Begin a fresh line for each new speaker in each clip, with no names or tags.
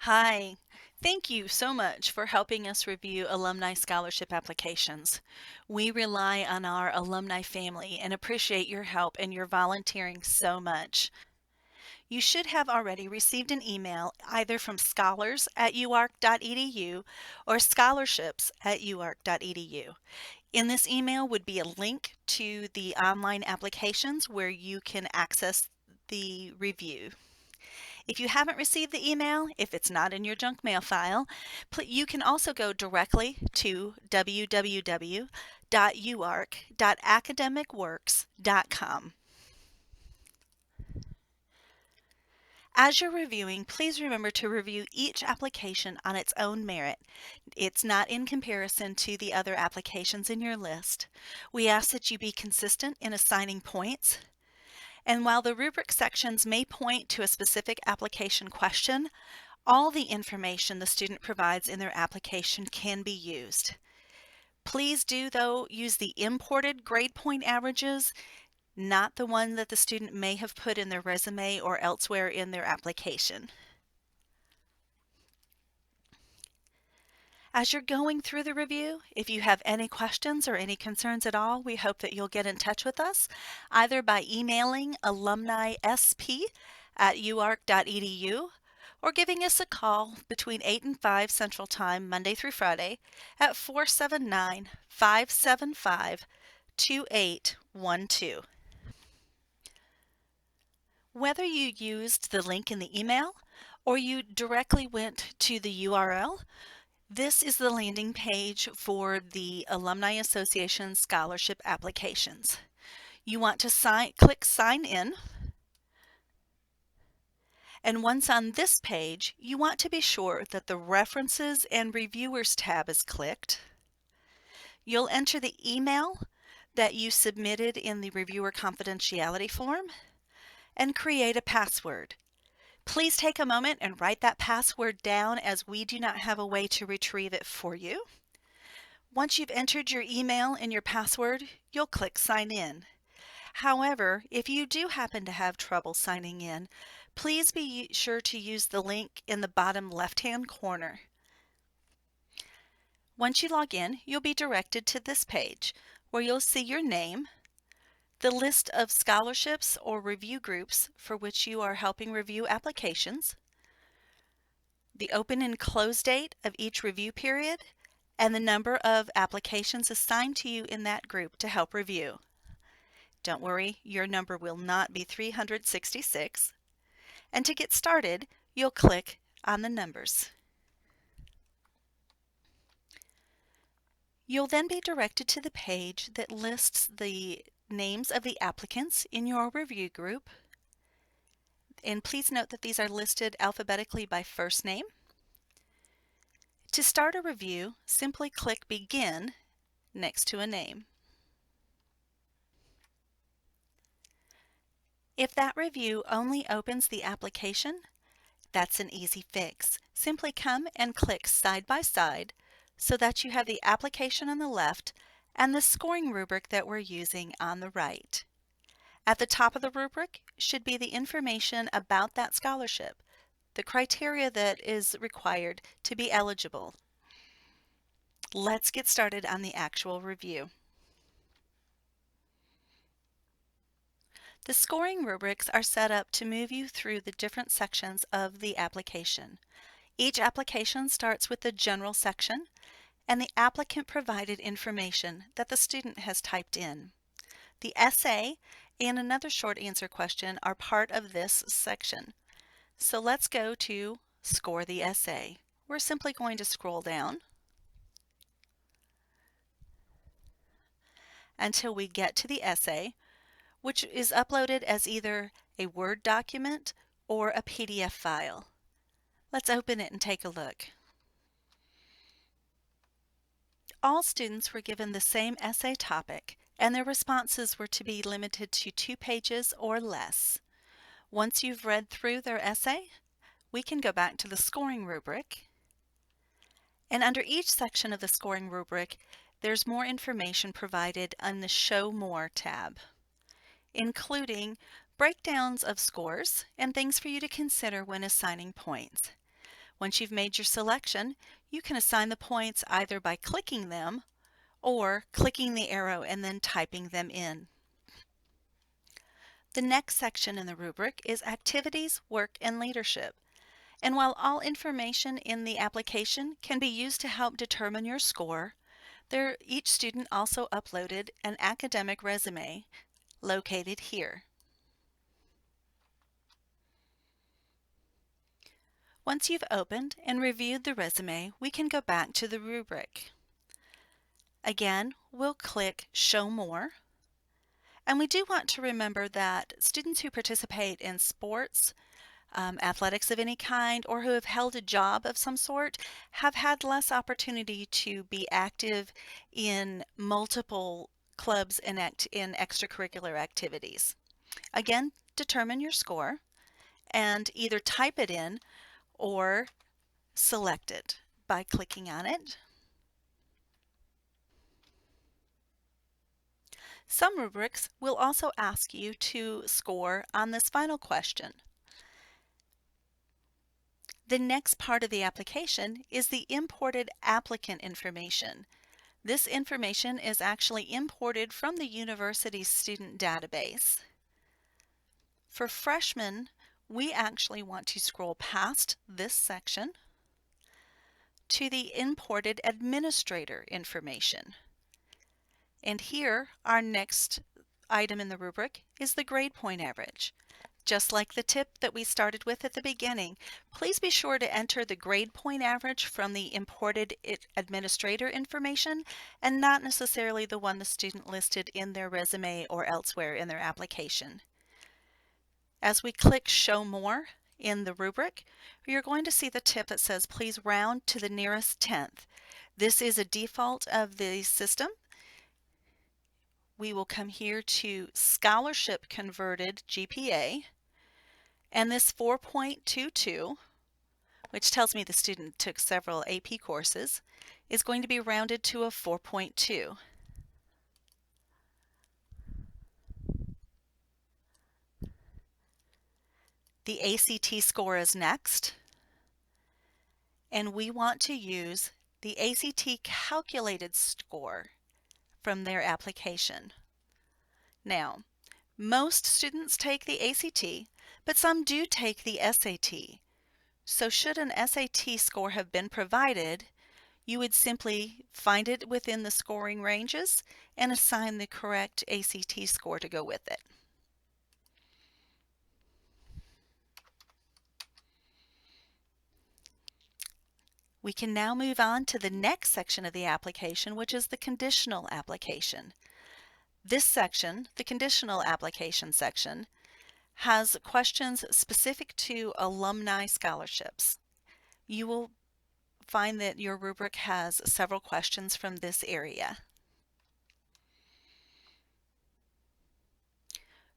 Hi, thank you so much for helping us review alumni scholarship applications. We rely on our alumni family and appreciate your help and your volunteering so much. You should have already received an email either from scholars@uark.edu or scholarships@uark.edu. In this email would be a link to the online applications where you can access the review. If you haven't received the email, if it's not in your junk mail file, you can also go directly to www.uark.academicworks.com. As you're reviewing, please remember to review each application on its own merit. It's not in comparison to the other applications in your list. We ask that you be consistent in assigning points. And while the rubric sections may point to a specific application question, all the information the student provides in their application can be used. Please do, though, use the imported grade point averages, not the one that the student may have put in their resume or elsewhere in their application. As you're going through the review, if you have any questions or any concerns at all, we hope that you'll get in touch with us, either by emailing alumnisp@uark.edu or giving us a call between 8 and 5 Central Time, Monday through Friday, at 479-575-2812. Whether you used the link in the email or you directly went to the URL, this is the landing page for the Alumni Association scholarship applications. You want to click Sign In, and once on this page, you want to be sure that the References and Reviewers tab is clicked. You'll enter the email that you submitted in the reviewer confidentiality form and create a password. Please take a moment and write that password down, as we do not have a way to retrieve it for you. Once you've entered your email and your password, you'll click Sign In. However, if you do happen to have trouble signing in, please be sure to use the link in the bottom left-hand corner. Once you log in, you'll be directed to this page where you'll see your name, the list of scholarships or review groups for which you are helping review applications, the open and close date of each review period, and the number of applications assigned to you in that group to help review. Don't worry, your number will not be 366. And to get started, you'll click on the numbers. You'll then be directed to the page that lists the names of the applicants in your review group. And please note that these are listed alphabetically by first name. To start a review, simply click Begin next to a name. If that review only opens the application, that's an easy fix. Simply come and click side by side so that you have the application on the left and the scoring rubric that we're using on the right. At the top of the rubric should be the information about that scholarship, the criteria that is required to be eligible. Let's get started on the actual review. The scoring rubrics are set up to move you through the different sections of the application. Each application starts with the general section and the applicant provided information that the student has typed in. The essay and another short answer question are part of this section. So let's go to Score the Essay. We're simply going to scroll down until we get to the essay, which is uploaded as either a Word document or a PDF file. Let's open it and take a look. All students were given the same essay topic, and their responses were to be limited to 2 pages or less. Once you've read through their essay, we can go back to the scoring rubric. And under each section of the scoring rubric, there's more information provided on the Show More tab, including breakdowns of scores and things for you to consider when assigning points. Once you've made your selection, you can assign the points either by clicking them or clicking the arrow and then typing them in. The next section in the rubric is Activities, Work, and Leadership. And while all information in the application can be used to help determine your score, each student also uploaded an academic resume located here. Once you've opened and reviewed the resume, we can go back to the rubric. Again, we'll click Show More. And we do want to remember that students who participate in sports, athletics of any kind, or who have held a job of some sort have had less opportunity to be active in multiple clubs and in extracurricular activities. Again, determine your score and either type it in or select it by clicking on it. Some rubrics will also ask you to score on this final question. The next part of the application is the imported applicant information. This information is actually imported from the university's student database. For freshmen, we actually want to scroll past this section to the imported administrator information. And here, our next item in the rubric is the grade point average. Just like the tip that we started with at the beginning, please be sure to enter the grade point average from the imported administrator information and not necessarily the one the student listed in their resume or elsewhere in their application. As we click Show More in the rubric, you're going to see the tip that says please round to the nearest tenth. This is a default of the system. We will come here to Scholarship Converted GPA, and this 4.22, which tells me the student took several AP courses, is going to be rounded to a 4.2. The ACT score is next, and we want to use the ACT calculated score from their application. Now, most students take the ACT, but some do take the SAT. So should an SAT score have been provided, you would simply find it within the scoring ranges and assign the correct ACT score to go with it. We can now move on to the next section of the application, which is the conditional application. This section, the conditional application section, has questions specific to alumni scholarships. You will find that your rubric has several questions from this area.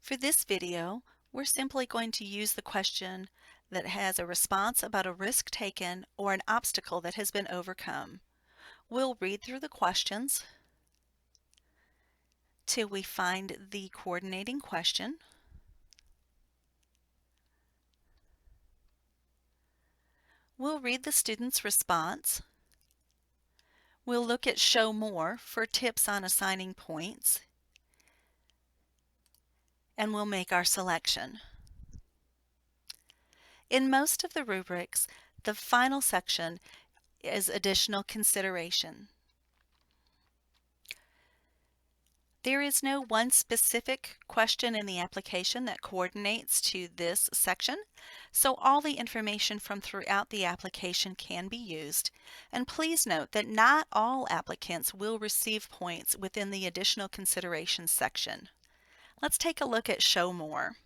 For this video, we're simply going to use the question that has a response about a risk taken or an obstacle that has been overcome. We'll read through the questions till we find the coordinating question. We'll read the student's response. We'll look at Show More for tips on assigning points. And we'll make our selection. In most of the rubrics, the final section is additional consideration. There is no one specific question in the application that coordinates to this section, so all the information from throughout the application can be used. And please note that not all applicants will receive points within the additional consideration section. Let's take a look at Show More.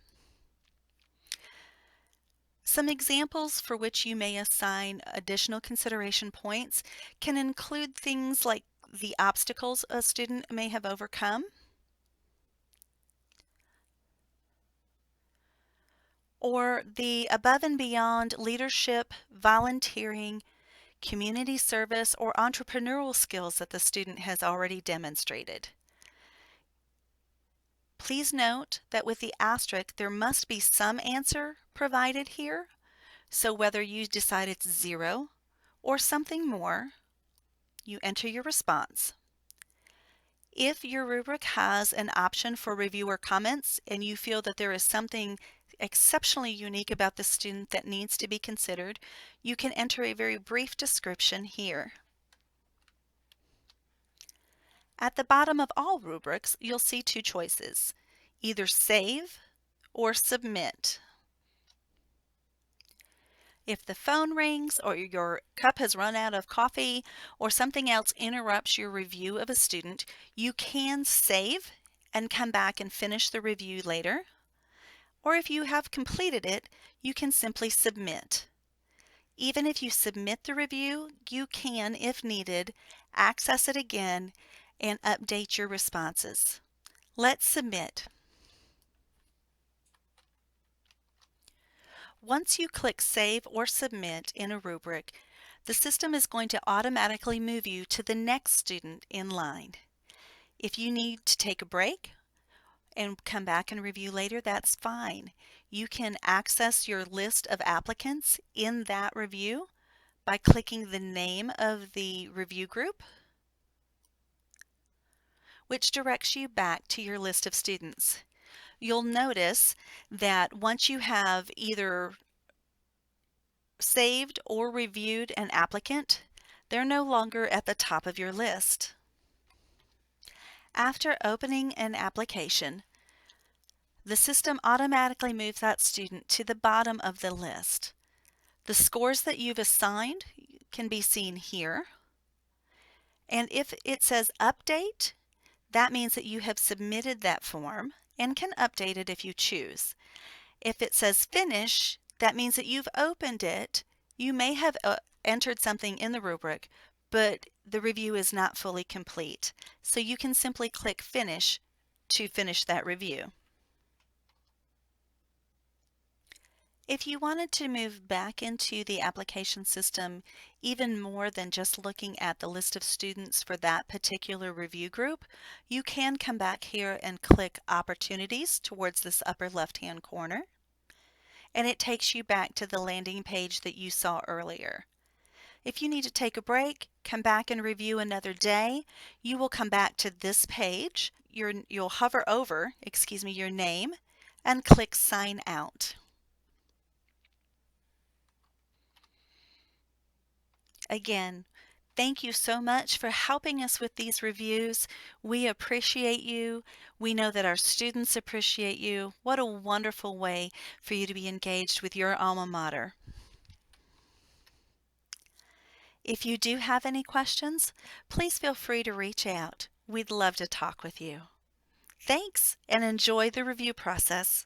Some examples for which you may assign additional consideration points can include things like the obstacles a student may have overcome, or the above and beyond leadership, volunteering, community service, or entrepreneurial skills that the student has already demonstrated. Please note that with the asterisk, there must be some answer provided here. So whether you decide it's 0 or something more, you enter your response. If your rubric has an option for reviewer comments and you feel that there is something exceptionally unique about the student that needs to be considered, you can enter a very brief description here. At the bottom of all rubrics, you'll see two choices, either save or submit. If the phone rings or your cup has run out of coffee or something else interrupts your review of a student, you can save and come back and finish the review later. Or if you have completed it, you can simply submit. Even if you submit the review, you can, if needed, access it again and update your responses. Let's submit. Once you click Save or Submit in a rubric, the system is going to automatically move you to the next student in line. If you need to take a break and come back and review later, that's fine. You can access your list of applicants in that review by clicking the name of the review group, which directs you back to your list of students. You'll notice that once you have either saved or reviewed an applicant, they're no longer at the top of your list. After opening an application, the system automatically moves that student to the bottom of the list. The scores that you've assigned can be seen here. And if it says update, that means that you have submitted that form and can update it if you choose. If it says finish, that means that you've opened it. You may have entered something in the rubric, but the review is not fully complete. So you can simply click finish to finish that review. If you wanted to move back into the application system even more than just looking at the list of students for that particular review group, you can come back here and click Opportunities towards this upper left-hand corner, and it takes you back to the landing page that you saw earlier. If you need to take a break, come back and review another day, you will come back to this page. You'll hover over, your name and click Sign Out. Again, thank you so much for helping us with these reviews. We appreciate you. We know that our students appreciate you. What a wonderful way for you to be engaged with your alma mater. If you do have any questions, please feel free to reach out. We'd love to talk with you. Thanks, and enjoy the review process.